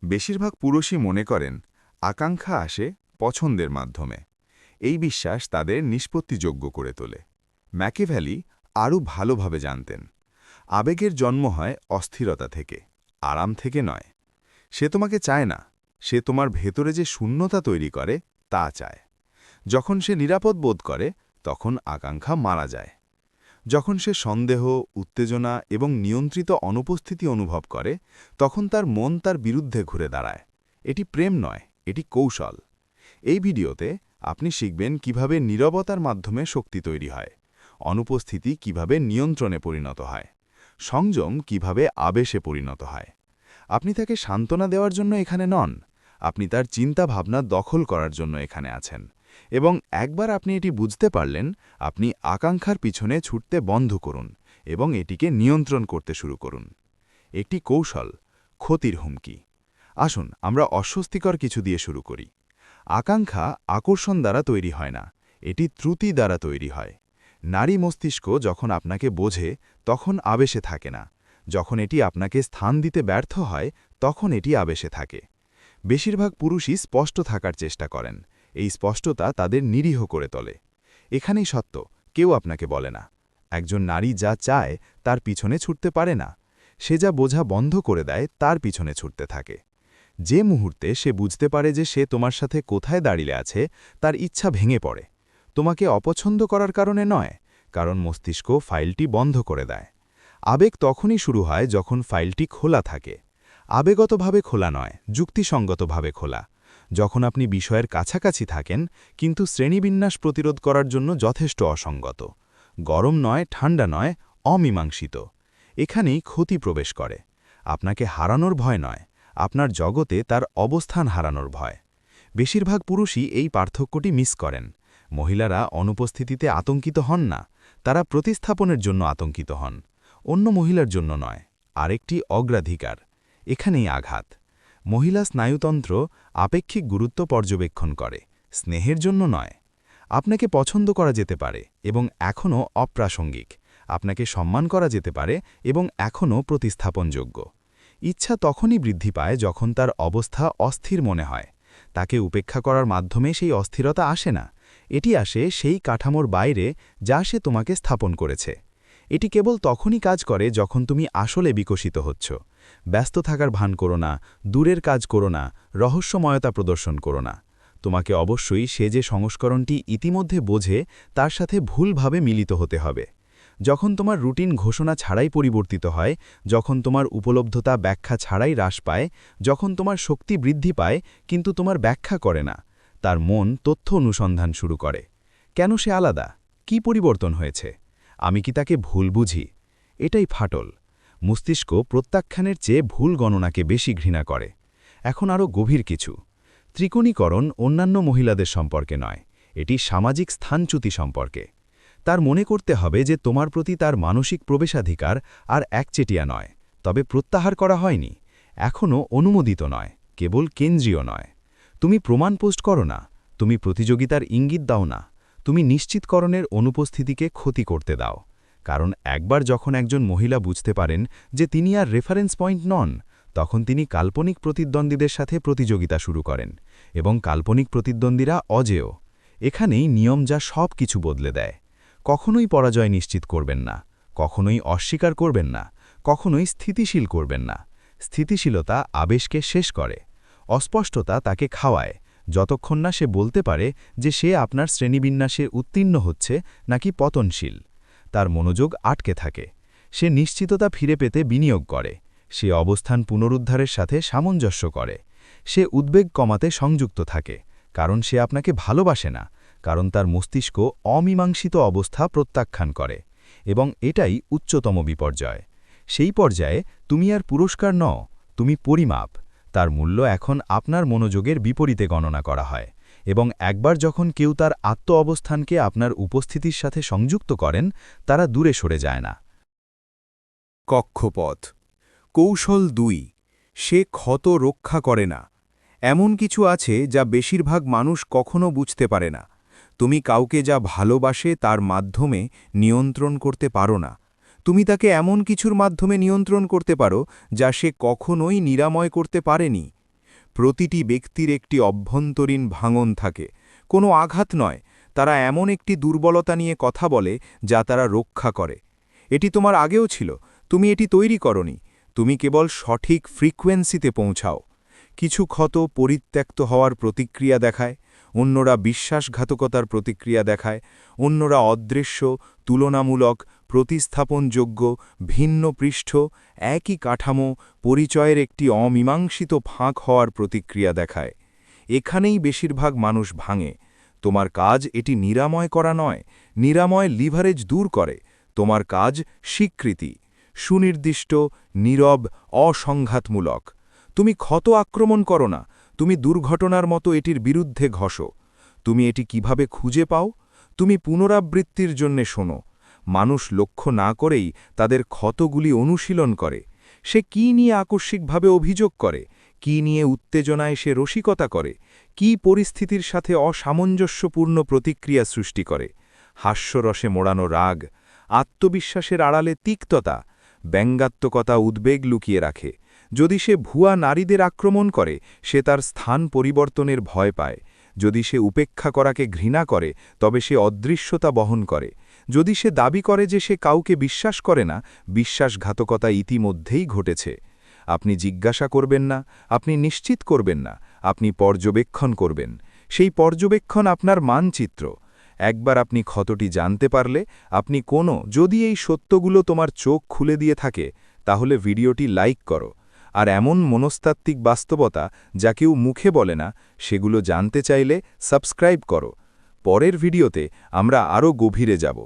বেশিরভাগ পুরুষই মনে করেন আকাঙ্ক্ষা আসে পছন্দের মাধ্যমে। এই বিশ্বাস তাদের নিষ্পত্তিযোগ্য করে তোলে। ম্যাকিভেলি আরও ভালোভাবে জানতেন, আবেগের জন্ম হয় অস্থিরতা থেকে, আরাম থেকে নয়। সে তোমাকে চায় না, সে তোমার ভেতরে যে শূন্যতা তৈরি করে তা চায়। যখন সে নিরাপদ বোধ করে তখন আকাঙ্ক্ষা মারা যায়। যখন সে সন্দেহ, উত্তেজনা এবং নিয়ন্ত্রিত অনুপস্থিতি অনুভব করে তখন তার মন তার বিরুদ্ধে ঘুরে দাঁড়ায়। এটি প্রেম নয়, এটি কৌশল। এই ভিডিওতে আপনি শিখবেন কিভাবে নীরবতার মাধ্যমে শক্তি তৈরি হয়, অনুপস্থিতি কিভাবে নিয়ন্ত্রণে পরিণত হয়, সংযম কিভাবে আবেশে পরিণত হয়। আপনি তাকে সান্ত্বনা দেওয়ার জন্য এখানে নন, আপনি তার চিন্তা ভাবনা দখল করার জন্য এখানে আছেন। এবং একবার আপনি এটি বুঝতে পারলেন, আপনি আকাঙ্ক্ষার পিছনে ছুটতে বন্ধ করুন এবং এটিকে নিয়ন্ত্রণ করতে শুরু করুন। একটি কৌশল, ক্ষতির হুমকি। আসুন আমরা অস্বস্তিকর কিছু দিয়ে শুরু করি। আকাঙ্ক্ষা আকর্ষণ দ্বারা তৈরি হয় না, এটি ত্রুটি দ্বারা তৈরি হয়। নারী মস্তিষ্ক যখন আপনাকে বোঝে তখন আবেশে থাকে না, যখন এটি আপনাকে স্থান দিতে ব্যর্থ হয় তখন এটি আবেশে থাকে। বেশিরভাগ পুরুষই স্পষ্ট থাকার চেষ্টা করেন, এই স্পষ্টতা তাদের নিরীহ করে তোলে। এখানেই সত্য, কেউ আপনাকে বলে না। একজন নারী যা চায় তার পিছনে ছুটতে পারে না, সে যা বোঝা বন্ধ করে দেয় তার পিছনে ছুটতে থাকে। যে মুহূর্তে সে বুঝতে পারে যে সে তোমার সাথে কোথায় দাঁড়িয়ে আছে, তার ইচ্ছা ভেঙে পড়ে। তোমাকে অপছন্দ করার কারণে নয়, কারণ মস্তিষ্ক ফাইলটি বন্ধ করে দেয়। আবেগ তখনই শুরু হয় যখন ফাইলটি খোলা থাকে। আবেগতভাবে খোলা নয়, যুক্তিসঙ্গতভাবে খোলা। যখন আপনি বিষয়ের কাছাকাছি থাকেন কিন্তু শ্রেণীবিন্যাস প্রতিরোধ করার জন্য যথেষ্ট অসঙ্গত। গরম নয়, ঠান্ডা নয়, অমীমাংসিত। এখানেই ক্ষতি প্রবেশ করে। আপনাকে হারানোর ভয় নয়, আপনার জগতে তার অবস্থান হারানোর ভয়। বেশিরভাগ পুরুষই এই পার্থক্যটি মিস করেন। মহিলারা অনুপস্থিতিতে আতঙ্কিত হন না, তারা প্রতিস্থাপনের জন্য আতঙ্কিত হন। অন্য মহিলার জন্য নয়, আরেকটি অগ্রাধিকার। এখানেই আঘাত। মহিলা স্নায়ুতন্ত্র আপেক্ষিক গুরুত্ব পর্যবেক্ষণ করে, স্নেহের জন্য নয়। আপনাকে পছন্দ করা যেতে পারে এবং এখনও অপ্রাসঙ্গিক। আপনাকে সম্মান করা যেতে পারে এবং এখনও প্রতিস্থাপনযোগ্য। ইচ্ছা তখনই বৃদ্ধি পায় যখন তার অবস্থা অস্থির মনে হয়। তাকে উপেক্ষা করার মাধ্যমে সেই অস্থিরতা আসে না, এটি আসে সেই কাঠামোর বাইরে যা সে তোমাকে স্থাপন করেছে। এটি কেবল তখনই কাজ করে যখন তুমি আসলে বিকশিত হচ্ছ। ব্যস্ত থাকার ভান করো না, দূরের কাজ করো না, রহস্যময়তা প্রদর্শন করো না। তোমাকে অবশ্যই সে যে সংস্করণটি ইতিমধ্যে বোঝে তার সাথে ভুলভাবে মিলিত হতে হবে। যখন তোমার রুটিন ঘোষণা ছাড়াই পরিবর্তিত হয়, যখন তোমার উপলব্ধতা ব্যাখ্যা ছাড়াই হ্রাস পায়, যখন তোমার শক্তি বৃদ্ধি পায় কিন্তু তোমার ব্যাখ্যা করে না, তার মন তথ্য অনুসন্ধান শুরু করে। কেন সে আলাদা? কি পরিবর্তন হয়েছে? আমি কি তাকে ভুল বুঝি? এটাই ফাটল। মস্তিষ্ক প্রত্যাখ্যানের চেয়ে ভুল গণনাকে বেশি ঘৃণা করে। এখন আরও গভীর কিছু। ত্রিকোণীকরণ অন্যান্য মহিলাদের সম্পর্কে নয়, এটি সামাজিক স্থানচ্যুতি সম্পর্কে। তার মনে করতে হবে যে তোমার প্রতি তার মানসিক প্রবেশাধিকার আর একচেটিয়া নয়, তবে প্রত্যাহার করা হয়নি। এখনও অনুমোদিত নয়, কেবল কেন্দ্রীয় নয়। তুমি প্রমাণ পোস্ট করো না, তুমি প্রতিযোগিতার ইঙ্গিত দাও না, তুমি নিশ্চিতকরণের অনুপস্থিতিকে ক্ষতি করতে দাও। কারণ একবার যখন একজন মহিলা বুঝতে পারেন যে তিনি আর রেফারেন্স পয়েন্ট নন, তখন তিনি কাল্পনিক প্রতিদ্বন্দ্বীদের সাথে প্রতিযোগিতা শুরু করেন, এবং কাল্পনিক প্রতিদ্বন্দ্বীরা অজেয়। এখানেই নিয়ম যা সব কিছু বদলে দেয়। কখনোই পরাজয় নিশ্চিত করবেন না, কখনোই অস্বীকার করবেন না, কখনোই স্থিতিশীল করবেন না। স্থিতিশীলতা আবেশকে শেষ করে। অস্পষ্টতা তাকে খাওয়ায়, যতক্ষণ না সে বলতে পারে যে সে আপনার শ্রেণীবিন্যাসে উত্তীর্ণ হচ্ছে নাকি পতনশীল। তার মনোযোগ আটকে থাকে। সে নিশ্চিততা ফিরে পেতে বিনিয়োগ করে। সে অবস্থান পুনরুদ্ধারের সাথে সামঞ্জস্য করে। সে উদ্বেগ কমাতে সংযুক্ত থাকে, কারণ সে আপনাকে ভালোবাসে না, কারণ তার মস্তিষ্ক অমীমাংসিত অবস্থা প্রত্যাখ্যান করে। এবং এটাই উচ্চতম বিপর্যয়। সেই পর্যায়ে তুমি আর পুরস্কার নও, তুমি পরিমাপ। তার মূল্য এখন আপনার মনোযোগের বিপরীতে গণনা করা হয়। এবং একবার যখন কেউ তার আত্ম অবস্থানকে আপনার উপস্থিতির সাথে সংযুক্ত করেন, তারা দূরে সরে যায় না। কক্ষপথ। কৌশল ২। সে ক্ষত রক্ষা করে না। এমন কিছু আছে যা বেশিরভাগ মানুষ কখনো বুঝতে পারে না। তুমি কাউকে যা ভালোবাসে তার মাধ্যমে নিয়ন্ত্রণ করতে পারো না। তুমি তাকে এমন কিছুর মাধ্যমে নিয়ন্ত্রণ করতে পারো যা সে কখনোই নিরাময় করতে পারেনি। প্রতিটি ব্যক্তির একটি অভ্যন্তরীণ ভাঙন থাকে, কোনো আঘাত নয়, তারা এমন একটি দুর্বলতা নিয়ে কথা বলে যা তারা রক্ষা করে। এটি তোমার আগেও ছিল, তুমি এটি তৈরি করনি, তুমি কেবল সঠিক ফ্রিকোয়েন্সিতে পৌঁছাও। কিছু ক্ষত পরিত্যক্ত হওয়ার প্রতিক্রিয়া দেখায়, অন্যরা বিশ্বাসঘাতকতার প্রতিক্রিয়া দেখায়, অন্যরা অদৃশ্য, তুলনামূলক, প্রতিস্থাপনযোগ্য, ভিন্ন পৃষ্ঠ, একই কাঠামো, পরিচয়ের একটি অমীমাংসিত ফাঁক হওয়ার প্রতিক্রিয়া দেখায়। এখানেই বেশিরভাগ মানুষ ভাঙে। তোমার কাজ এটি নিরাময় করা নয়, নিরাময় লিভারেজ দূর করে। তোমার কাজ স্বীকৃতি, সুনির্দিষ্ট, নীরব, অসংঘাতমূলক। তুমি ক্ষত আক্রমণ করো না, তুমি দুর্ঘটনার মতো এটির বিরুদ্ধে ঘষো। তুমি এটি কিভাবে খুঁজে পাও? তুমি পুনরাবৃত্তির জন্যে শোনো। মানুষ লক্ষ্য না করেই তাদের ক্ষতগুলি অনুশীলন করে। সে কি নিয়ে আকস্মিকভাবে অভিযোগ করে, কি নিয়ে উত্তেজনায় সে রসিকতা করে, কি পরিস্থিতির সাথে অসামঞ্জস্যপূর্ণ প্রতিক্রিয়া সৃষ্টি করে। হাস্যরসে মোড়ানো রাগ, আত্মবিশ্বাসের আড়ালে তিক্ততা, ব্যঙ্গাত্মকতা উদ্বেগ লুকিয়ে রাখে। যদি সে ভুয়া নারীদের আক্রমণ করে, সে তার স্থান পরিবর্তনের ভয় পায়। যদি সে উপেক্ষা করাকে ঘৃণা করে, তবে সে অদৃশ্যতা বহন করে। যদি সে দাবি করে যে সে কাউকে বিশ্বাস করে না, বিশ্বাসঘাতকতা ইতিমধ্যেই ঘটেছে। আপনি জিজ্ঞাসা করবেন না, আপনি নিশ্চিত করবেন না, আপনি পর্যবেক্ষণ করবেন। সেই পর্যবেক্ষণ আপনার মানচিত্র। একবার আপনি ক্ষতটি জানতে পারলে, আপনি যদি এই সত্যগুলো তোমার চোখ খুলে দিয়ে থাকে, তাহলে ভিডিওটি লাইক করো। আর এমন মনস্তাত্ত্বিক বাস্তবতা যা কেউ মুখে বলে না, সেগুলো জানতে চাইলে সাবস্ক্রাইব করো। পরের ভিডিওতে আমরা আরও গভীরে যাব।